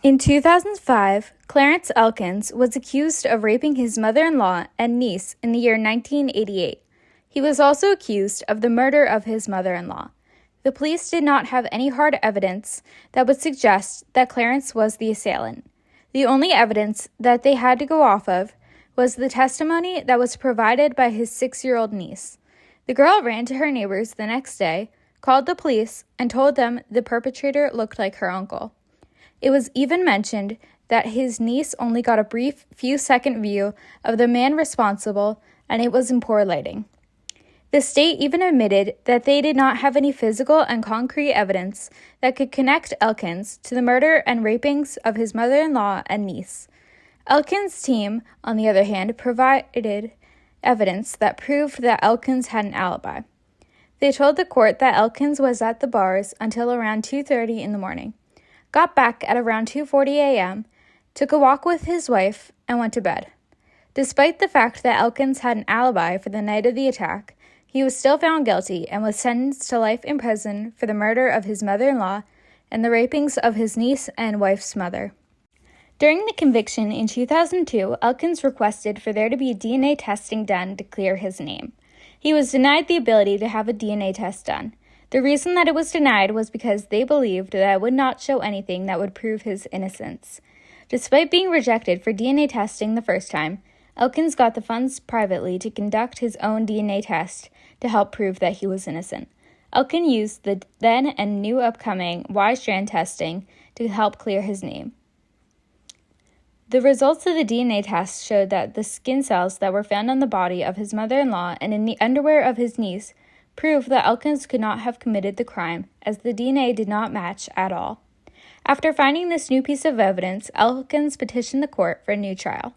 In 2005, Clarence Elkins was accused of raping his mother-in-law and niece in the year 1988. He was also accused of the murder of his mother-in-law. The police did not have any hard evidence that would suggest that Clarence was the assailant. The only evidence that they had to go off of was the testimony that was provided by his 6-year-old niece. The girl ran to her neighbors the next day, called the police, and told them the perpetrator looked like her uncle. It was even mentioned that his niece only got a brief few-second view of the man responsible, and it was in poor lighting. The state even admitted that they did not have any physical and concrete evidence that could connect Elkins to the murder and rapings of his mother-in-law and niece. Elkins' team, on the other hand, provided evidence that proved that Elkins had an alibi. They told the court that Elkins was at the bars until around 2:30 in the morning, got back at around 2:40 a.m., took a walk with his wife, and went to bed. Despite the fact that Elkins had an alibi for the night of the attack, he was still found guilty and was sentenced to life in prison for the murder of his mother-in-law and the rapings of his niece and wife's mother. During the conviction in 2002, Elkins requested for there to be DNA testing done to clear his name. He was denied the ability to have a DNA test done. The reason that it was denied was because they believed that it would not show anything that would prove his innocence. Despite being rejected for DNA testing the first time, Elkins got the funds privately to conduct his own DNA test to help prove that he was innocent. Elkins used the then and new upcoming Y-strand testing to help clear his name. The results of the DNA test showed that the skin cells that were found on the body of his mother-in-law and in the underwear of his niece proved that Elkins could not have committed the crime, as the DNA did not match at all. After finding this new piece of evidence, Elkins petitioned the court for a new trial.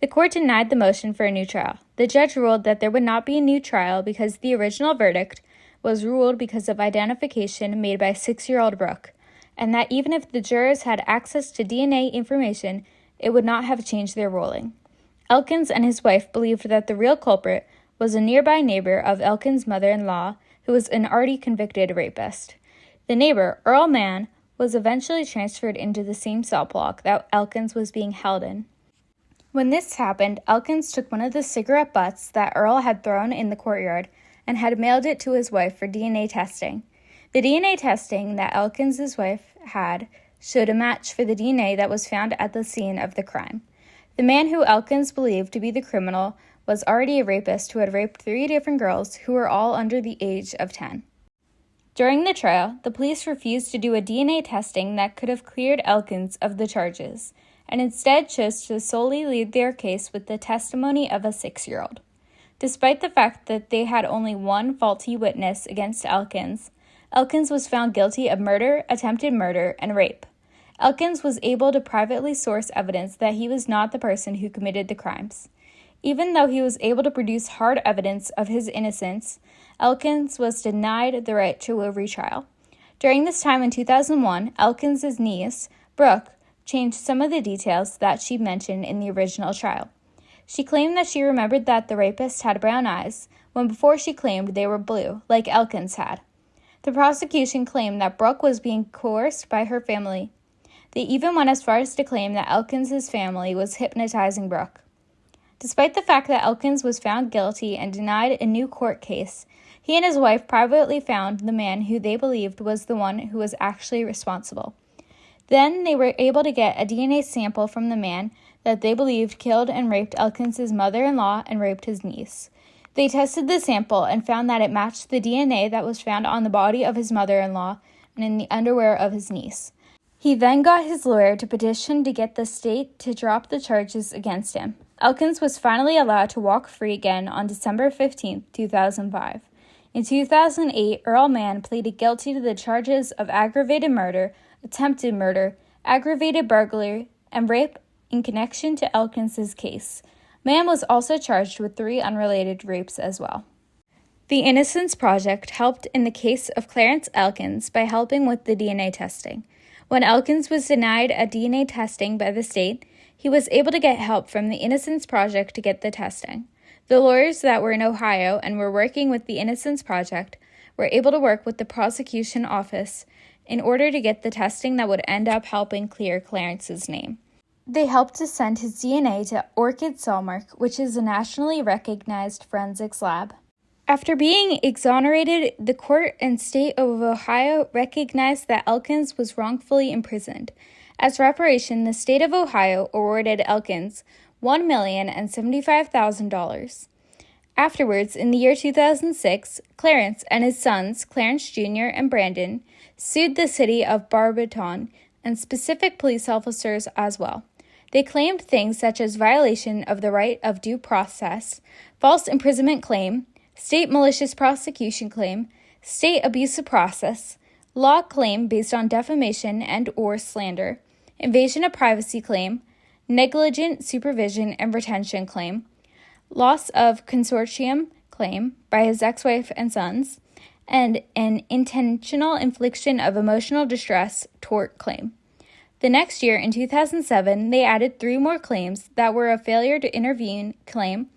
The court denied the motion for a new trial. The judge ruled that there would not be a new trial because the original verdict was ruled because of identification made by 6-year-old Brooke, and that even if the jurors had access to DNA information, it would not have changed their ruling. Elkins and his wife believed that the real culprit was a nearby neighbor of Elkins' mother-in-law, who was an already convicted rapist. The neighbor, Earl Mann, was eventually transferred into the same cell block that Elkins was being held in. When this happened, Elkins took one of the cigarette butts that Earl had thrown in the courtyard and had mailed it to his wife for DNA testing. The DNA testing that Elkins' wife had showed a match for the DNA that was found at the scene of the crime. The man who Elkins believed to be the criminal was already a rapist who had raped 3 different girls who were all under the age of 10. During the trial, the police refused to do a DNA testing that could have cleared Elkins of the charges, and instead chose to solely lead their case with the testimony of a 6-year-old. Despite the fact that they had only one faulty witness against Elkins, Elkins was found guilty of murder, attempted murder, and rape. Elkins was able to privately source evidence that he was not the person who committed the crimes. Even though he was able to produce hard evidence of his innocence, Elkins was denied the right to a retrial. During this time in 2001, Elkins' niece, Brooke, changed some of the details that she mentioned in the original trial. She claimed that she remembered that the rapist had brown eyes, when before she claimed they were blue, like Elkins had. The prosecution claimed that Brooke was being coerced by her family. They even went as far as to claim that Elkins' family was hypnotizing Brooke. Despite the fact that Elkins was found guilty and denied a new court case, he and his wife privately found the man who they believed was the one who was actually responsible. Then they were able to get a DNA sample from the man that they believed killed and raped Elkins' mother-in-law and raped his niece. They tested the sample and found that it matched the DNA that was found on the body of his mother-in-law and in the underwear of his niece. He then got his lawyer to petition to get the state to drop the charges against him. Elkins was finally allowed to walk free again on December 15, 2005. In 2008, Earl Mann pleaded guilty to the charges of aggravated murder, attempted murder, aggravated burglary, and rape in connection to Elkins' case. Mann was also charged with 3 unrelated rapes as well. The Innocence Project helped in the case of Clarence Elkins by helping with the DNA testing. When Elkins was denied a DNA testing by the state, he was able to get help from the Innocence Project to get the testing. The lawyers that were in Ohio and were working with the Innocence Project were able to work with the prosecution office in order to get the testing that would end up helping clear Clarence's name. They helped to send his DNA to Orchid Cellmark, which is a nationally recognized forensics lab. After being exonerated, the court and state of Ohio recognized that Elkins was wrongfully imprisoned. As reparation, the state of Ohio awarded Elkins $1,075,000. Afterwards, in the year 2006, Clarence and his sons, Clarence Jr. and Brandon, sued the city of Barberton and specific police officers as well. They claimed things such as violation of the right of due process, false imprisonment claim, state malicious prosecution claim, state abuse of process, law claim based on defamation and or slander, invasion of privacy claim, negligent supervision and retention claim, loss of consortium claim by his ex-wife and sons, and an intentional infliction of emotional distress tort claim. The next year, in 2007, they added 3 more claims that were a failure to intervene claim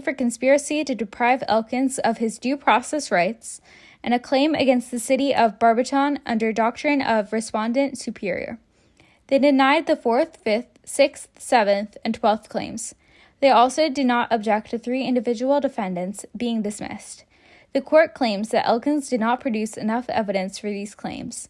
for conspiracy to deprive Elkins of his due process rights, and a claim against the city of Barberton under doctrine of respondent superior. They denied the 4th, 5th, 6th, 7th, and 12th claims. They also did not object to 3 individual defendants being dismissed. The court claims that Elkins did not produce enough evidence for these claims.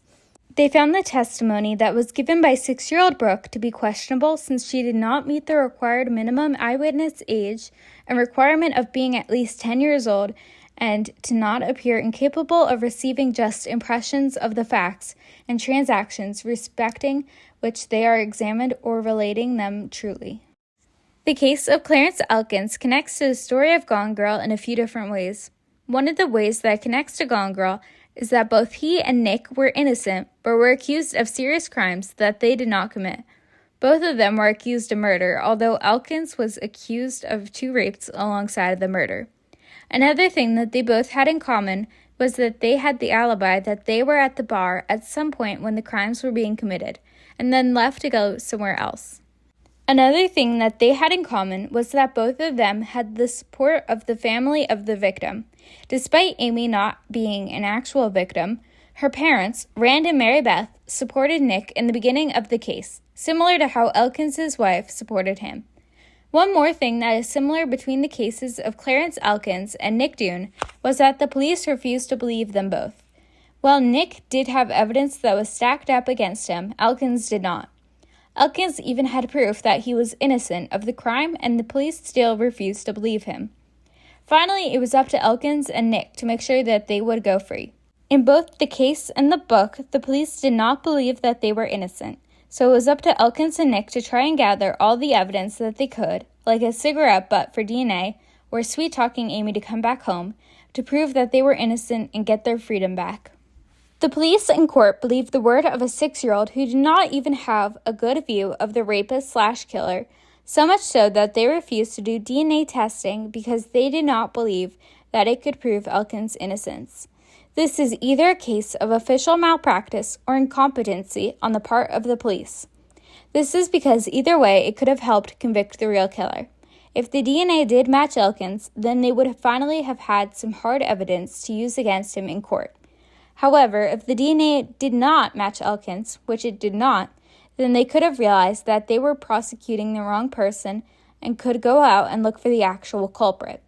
They found the testimony that was given by 6-year-old Brooke to be questionable since she did not meet the required minimum eyewitness age and requirement of being at least 10 years old and to not appear incapable of receiving just impressions of the facts and transactions respecting which they are examined or relating them truly. The case of Clarence Elkins connects to the story of Gone Girl in a few different ways. One of the ways that it connects to Gone Girl is that both he and Nick were innocent, but were accused of serious crimes that they did not commit. Both of them were accused of murder, although Elkins was accused of 2 rapes alongside the murder. Another thing that they both had in common was that they had the alibi that they were at the bar at some point when the crimes were being committed, and then left to go somewhere else. Another thing that they had in common was that both of them had the support of the family of the victim. Despite Amy not being an actual victim, her parents, Rand and Mary Beth, supported Nick in the beginning of the case, similar to how Elkins' wife supported him. One more thing that is similar between the cases of Clarence Elkins and Nick Dune was that the police refused to believe them both. While Nick did have evidence that was stacked up against him, Elkins did not. Elkins even had proof that he was innocent of the crime, and the police still refused to believe him. Finally, it was up to Elkins and Nick to make sure that they would go free. In both the case and the book, the police did not believe that they were innocent, so it was up to Elkins and Nick to try and gather all the evidence that they could, like a cigarette butt for DNA, or sweet-talking Amy to come back home, to prove that they were innocent and get their freedom back. The police in court believed the word of a 6-year-old who did not even have a good view of the rapist/killer, so much so that they refused to do DNA testing because they did not believe that it could prove Elkins' innocence. This is either a case of official malpractice or incompetency on the part of the police. This is because either way it could have helped convict the real killer. If the DNA did match Elkins, then they would finally have had some hard evidence to use against him in court. However, if the DNA did not match Elkins, which it did not, then they could have realized that they were prosecuting the wrong person and could go out and look for the actual culprit.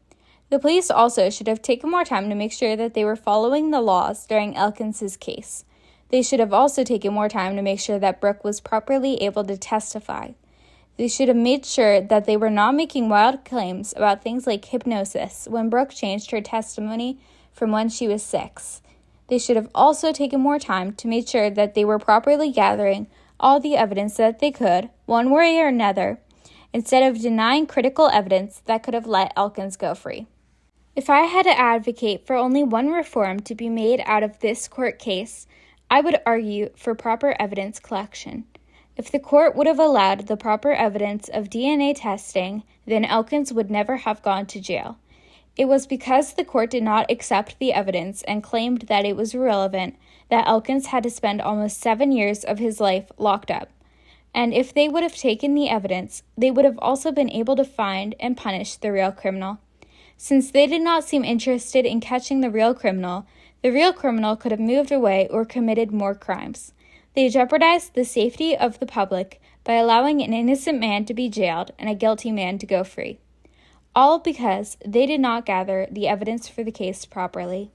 The police also should have taken more time to make sure that they were following the laws during Elkins' case. They should have also taken more time to make sure that Brooke was properly able to testify. They should have made sure that they were not making wild claims about things like hypnosis when Brooke changed her testimony from when she was 6. They should have also taken more time to make sure that they were properly gathering all the evidence that they could, one way or another, instead of denying critical evidence that could have let Elkins go free. If I had to advocate for only one reform to be made out of this court case, I would argue for proper evidence collection. If the court would have allowed the proper evidence of DNA testing, then Elkins would never have gone to jail. It was because the court did not accept the evidence and claimed that it was irrelevant that Elkins had to spend almost 7 years of his life locked up. And if they would have taken the evidence, they would have also been able to find and punish the real criminal. Since they did not seem interested in catching the real criminal, The real criminal could have moved away or committed more crimes. They jeopardized the safety of the public by allowing an innocent man to be jailed and a guilty man to go free. All because they did not gather the evidence for the case properly.